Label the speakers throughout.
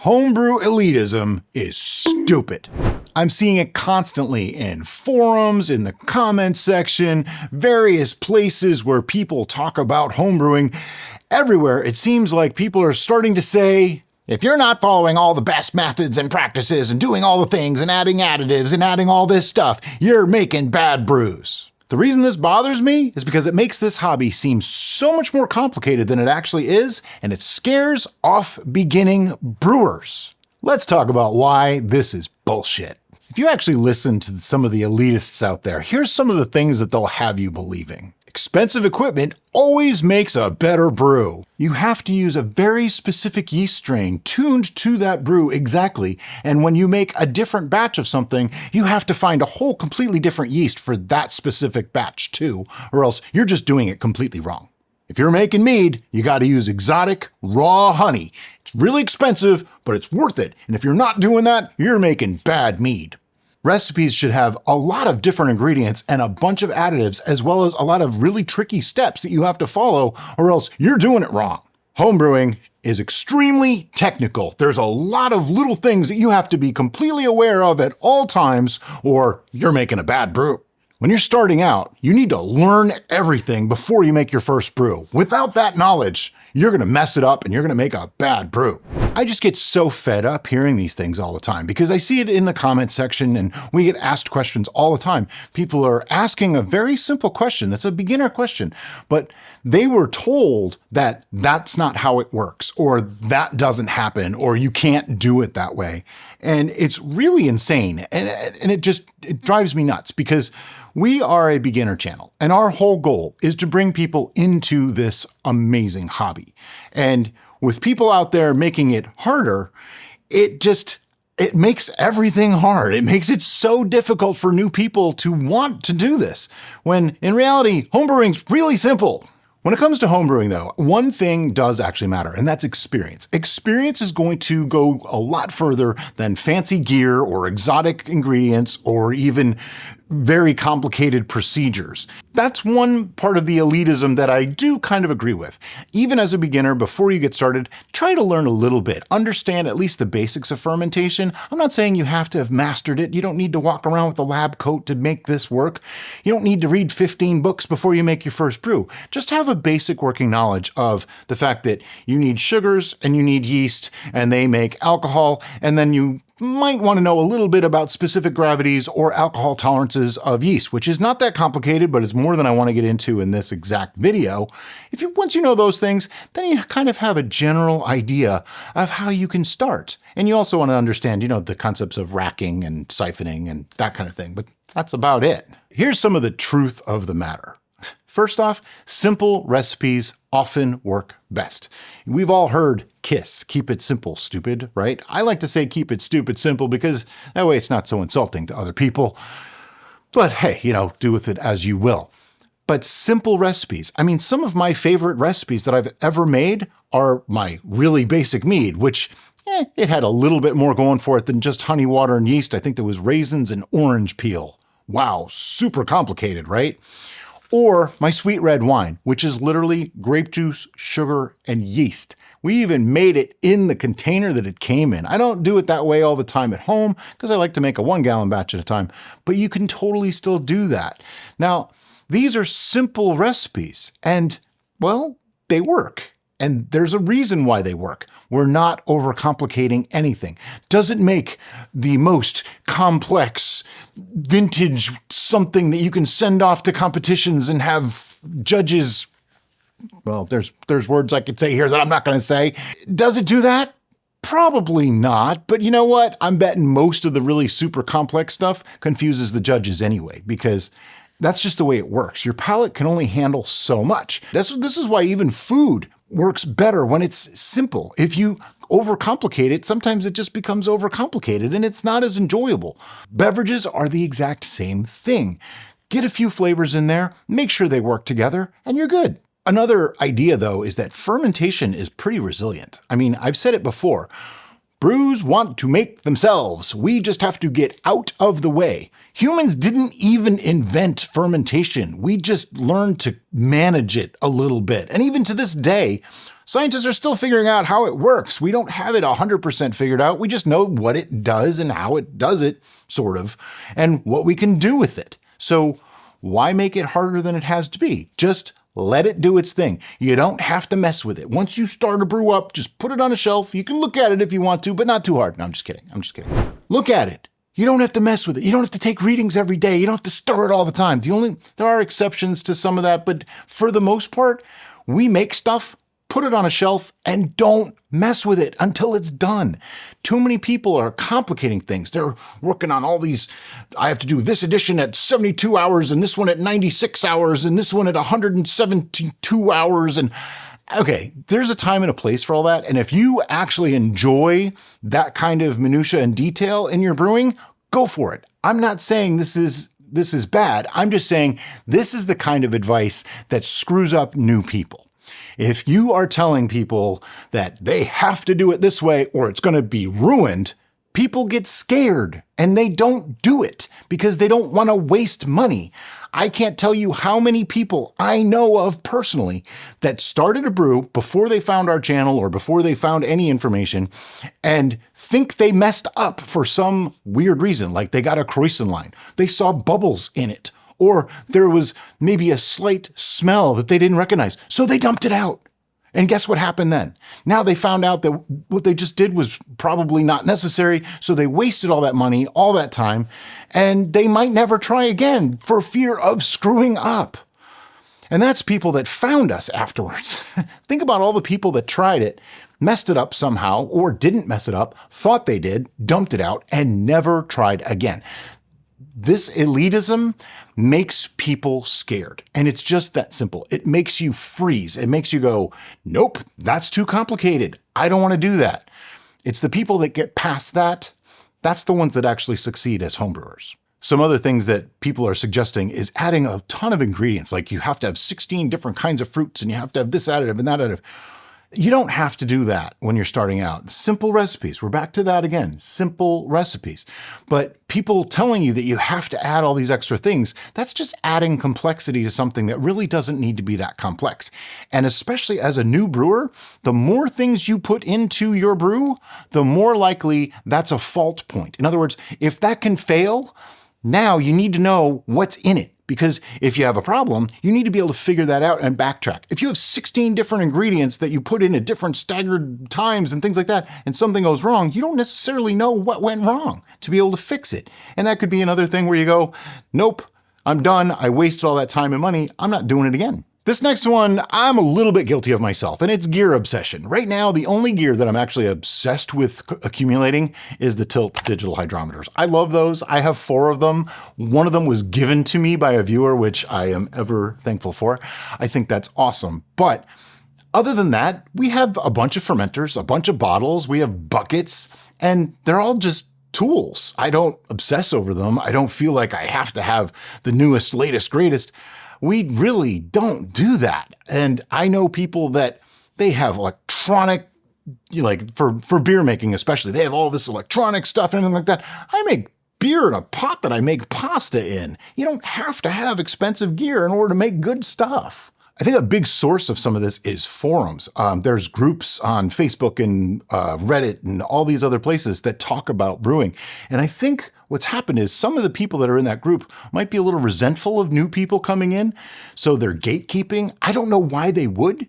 Speaker 1: Homebrew elitism is stupid. I'm seeing it constantly in forums, in the comments section, various places where people talk about homebrewing. Everywhere, it seems like people are starting to say, if you're not following all the best methods and practices and doing all the things and adding additives and adding all this stuff, you're making bad brews. The reason this bothers me is because it makes this hobby seem so much more complicated than it actually is, and it scares off beginning brewers. Let's talk about why this is bullshit. If you actually listen to some of the elitists out there, here's some of the things that they'll have you believing. Expensive equipment always makes a better brew. You have to use a very specific yeast strain tuned to that brew exactly, and when you make a different batch of something, you have to find a whole completely different yeast for that specific batch too, or else you're just doing it completely wrong. If you're making mead, you gotta use exotic, raw honey. It's really expensive, but it's worth it, and if you're not doing that, you're making bad mead. Recipes should have a lot of different ingredients and a bunch of additives, as well as a lot of really tricky steps that you have to follow, or else you're doing it wrong. Homebrewing is extremely technical. There's a lot of little things that you have to be completely aware of at all times, or you're making a bad brew. When you're starting out, you need to learn everything before you make your first brew. Without that knowledge, you're gonna mess it up and you're gonna make a bad brew. I just get so fed up hearing these things all the time because I see it in the comment section and we get asked questions all the time. People are asking a very simple question. It's a beginner question, but they were told that that's not how it works, or that doesn't happen, or you can't do it that way. And it's really insane. And it drives me nuts because we are a beginner channel and our whole goal is to bring people into this amazing hobby. And with people out there making it harder, it makes everything hard. It makes it so difficult for new people to want to do this, when in reality, homebrewing's really simple. When it comes to homebrewing though, one thing does actually matter, and that's experience. Experience is going to go a lot further than fancy gear or exotic ingredients or even very complicated procedures. That's one part of the elitism that I do kind of agree with. Even as a beginner, before you get started, try to learn a little bit. Understand at least the basics of fermentation. I'm not saying you have to have mastered it. You don't need to walk around with a lab coat to make this work. You don't need to read 15 books before you make your first brew. Just have a basic working knowledge of the fact that you need sugars and you need yeast and they make alcohol, and then you might want to know a little bit about specific gravities or alcohol tolerances of yeast, which is not that complicated, but it's more than I want to get into in this exact video. Once you know those things, then you kind of have a general idea of how you can start. And you also want to understand, the concepts of racking and siphoning and that kind of thing, but that's about it. Here's some of the truth of the matter. First off, simple recipes often work best. We've all heard KISS, keep it simple, stupid, right? I like to say keep it stupid simple because that way it's not so insulting to other people. But hey, do with it as you will. But simple recipes. Some of my favorite recipes that I've ever made are my really basic mead, which it had a little bit more going for it than just honey, water, and yeast. I think there was raisins and orange peel. Wow, super complicated, right? Or my sweet red wine, which is literally grape juice, sugar, and yeast. We even made it in the container that it came in. I don't do it that way all the time at home because I like to make a 1-gallon batch at a time, but you can totally still do that. Now, these are simple recipes and, well, they work. And there's a reason why they work. We're not overcomplicating anything. Doesn't make the most complex vintage something that you can send off to competitions and have judges. Well, there's words I could say here that I'm not going to say. Does it do that? Probably not. But you know what? I'm betting most of the really super complex stuff confuses the judges anyway, because that's just the way it works. Your palate can only handle so much. This is why even food works better when it's simple. If you overcomplicate it, sometimes it just becomes overcomplicated and it's not as enjoyable. Beverages are the exact same thing. Get a few flavors in there, make sure they work together, and you're good. Another idea, though, is that fermentation is pretty resilient. I've said it before. Brews want to make themselves. We just have to get out of the way. Humans didn't even invent fermentation. We just learned to manage it a little bit. And even to this day, scientists are still figuring out how it works. We don't have it 100% figured out. We just know what it does and how it does it, sort of, and what we can do with it. So why make it harder than it has to be? Just let it do its thing. You don't have to mess with it. Once you start a brew up, just put it on a shelf. You can look at it if you want to, but not too hard. No, I'm just kidding. Look at it. You don't have to mess with it. You don't have to take readings every day. You don't have to stir it all the time. There are exceptions to some of that, but for the most part, we make stuff, put it on a shelf, and don't mess with it until it's done. Too many people are complicating things. They're working on all these, I have to do this edition at 72 hours, and this one at 96 hours, and this one at 172 hours, and okay, there's a time and a place for all that. And if you actually enjoy that kind of minutia and detail in your brewing, go for it. I'm not saying this is bad. I'm just saying this is the kind of advice that screws up new people. If you are telling people that they have to do it this way or it's going to be ruined, people get scared and they don't do it because they don't want to waste money. I can't tell you how many people I know of personally that started a brew before they found our channel or before they found any information and think they messed up for some weird reason, like they got a croissant line, they saw bubbles in it, or there was maybe a slight smell that they didn't recognize, so they dumped it out. And guess what happened then? Now they found out that what they just did was probably not necessary, so they wasted all that money, all that time, and they might never try again for fear of screwing up. And that's people that found us afterwards. Think about all the people that tried it, messed it up somehow, or didn't mess it up, thought they did, dumped it out, and never tried again. This elitism makes people scared. And it's just that simple. It makes you freeze. It makes you go, nope, that's too complicated. I don't want to do that. It's the people that get past that. That's the ones that actually succeed as homebrewers. Some other things that people are suggesting is adding a ton of ingredients. Like you have to have 16 different kinds of fruits and you have to have this additive and that additive. You don't have to do that when you're starting out. Simple recipes. We're back to that again. Simple recipes. But people telling you that you have to add all these extra things, that's just adding complexity to something that really doesn't need to be that complex. And especially as a new brewer, the more things you put into your brew, the more likely that's a fault point. In other words, if that can fail, now you need to know what's in it. Because if you have a problem, you need to be able to figure that out and backtrack. If you have 16 different ingredients that you put in at different staggered times and things like that, and something goes wrong, you don't necessarily know what went wrong to be able to fix it. And that could be another thing where you go, nope, I'm done. I wasted all that time and money. I'm not doing it again. This next one, I'm a little bit guilty of myself, and it's gear obsession. Right now, the only gear that I'm actually obsessed with accumulating is the Tilt digital hydrometers. I love those. I have 4 of them. One of them was given to me by a viewer, which I am ever thankful for. I think that's awesome. But other than that, we have a bunch of fermenters, a bunch of bottles, we have buckets, and they're all just tools. I don't obsess over them. I don't feel like I have to have the newest, latest, greatest. We really don't do that. And I know people that they have electronic, like for beer making especially, they have all this electronic stuff and everything like that. I make beer in a pot that I make pasta in. You don't have to have expensive gear in order to make good stuff. I think a big source of some of this is forums. There's groups on Facebook and Reddit and all these other places that talk about brewing. And I think what's happened is some of the people that are in that group might be a little resentful of new people coming in. So they're gatekeeping. I don't know why they would.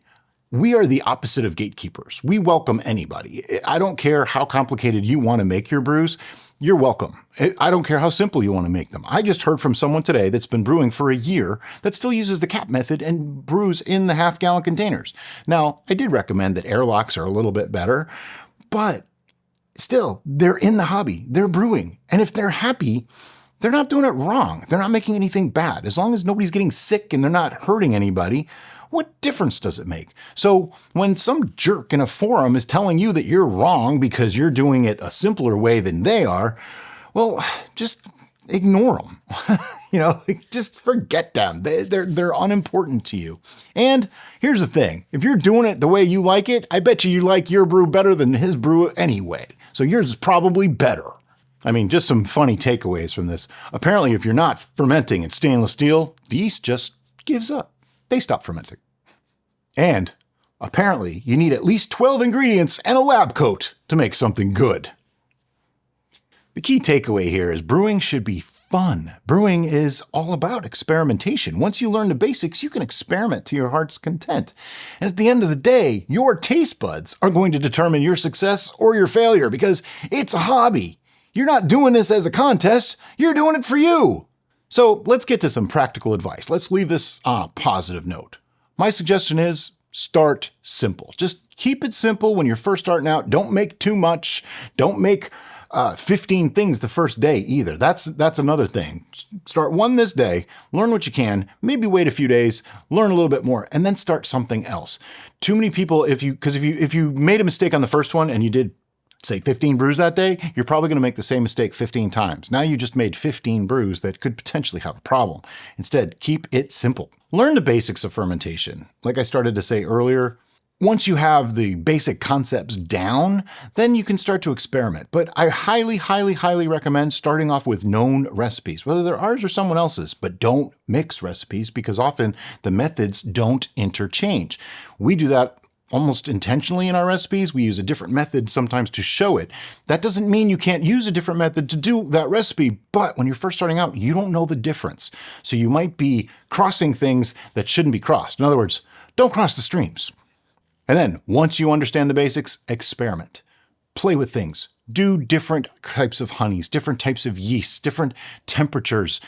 Speaker 1: We are the opposite of gatekeepers. We welcome anybody. I don't care how complicated you want to make your brews. You're welcome. I don't care how simple you want to make them. I just heard from someone today that's been brewing for a year that still uses the cap method and brews in the half-gallon containers. Now, I did recommend that airlocks are a little bit better, but still, they're in the hobby. They're brewing. And if they're happy, they're not doing it wrong. They're not making anything bad. As long as nobody's getting sick and they're not hurting anybody, what difference does it make? So when some jerk in a forum is telling you that you're wrong because you're doing it a simpler way than they are, well, just ignore them. Just forget them. They're unimportant to you. And here's the thing. If you're doing it the way you like it, I bet you like your brew better than his brew anyway. So yours is probably better. I mean, just some funny takeaways from this. Apparently, if you're not fermenting in stainless steel, the yeast just gives up. They stop fermenting. And apparently, you need at least 12 ingredients and a lab coat to make something good. The key takeaway here is brewing should be fun. Brewing is all about experimentation. Once you learn the basics, you can experiment to your heart's content. And at the end of the day, your taste buds are going to determine your success or your failure because it's a hobby. You're not doing this as a contest, you're doing it for you. So let's get to some practical advice. Let's leave this on a positive note. My suggestion is start simple. Just keep it simple when you're first starting out. Don't make too much. Don't make 15 things the first day either. That's another thing. Start one this day, learn what you can, maybe wait a few days, learn a little bit more, and then start something else. Too many people, if you made a mistake on the first one and you did, say, 15 brews that day, you're probably going to make the same mistake 15 times. Now you just made 15 brews that could potentially have a problem. Instead, keep it simple. Learn the basics of fermentation. Like I started to say earlier, once you have the basic concepts down, then you can start to experiment. But I highly, highly, highly recommend starting off with known recipes, whether they're ours or someone else's, but don't mix recipes because often the methods don't interchange. We do that almost intentionally in our recipes. We use a different method sometimes to show it. That doesn't mean you can't use a different method to do that recipe, but when you're first starting out, you don't know the difference. So you might be crossing things that shouldn't be crossed. In other words, don't cross the streams. And then once you understand the basics, experiment. Play with things. Do different types of honeys, different types of yeasts, different temperatures,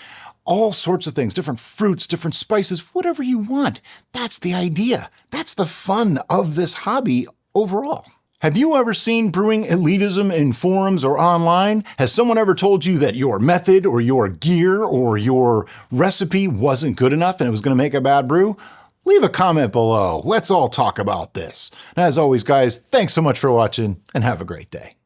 Speaker 1: all sorts of things, different fruits, different spices, whatever you want. That's the idea. That's the fun of this hobby overall. Have you ever seen brewing elitism in forums or online? Has someone ever told you that your method or your gear or your recipe wasn't good enough and it was going to make a bad brew? Leave a comment below. Let's all talk about this. And as always, guys, thanks so much for watching and have a great day.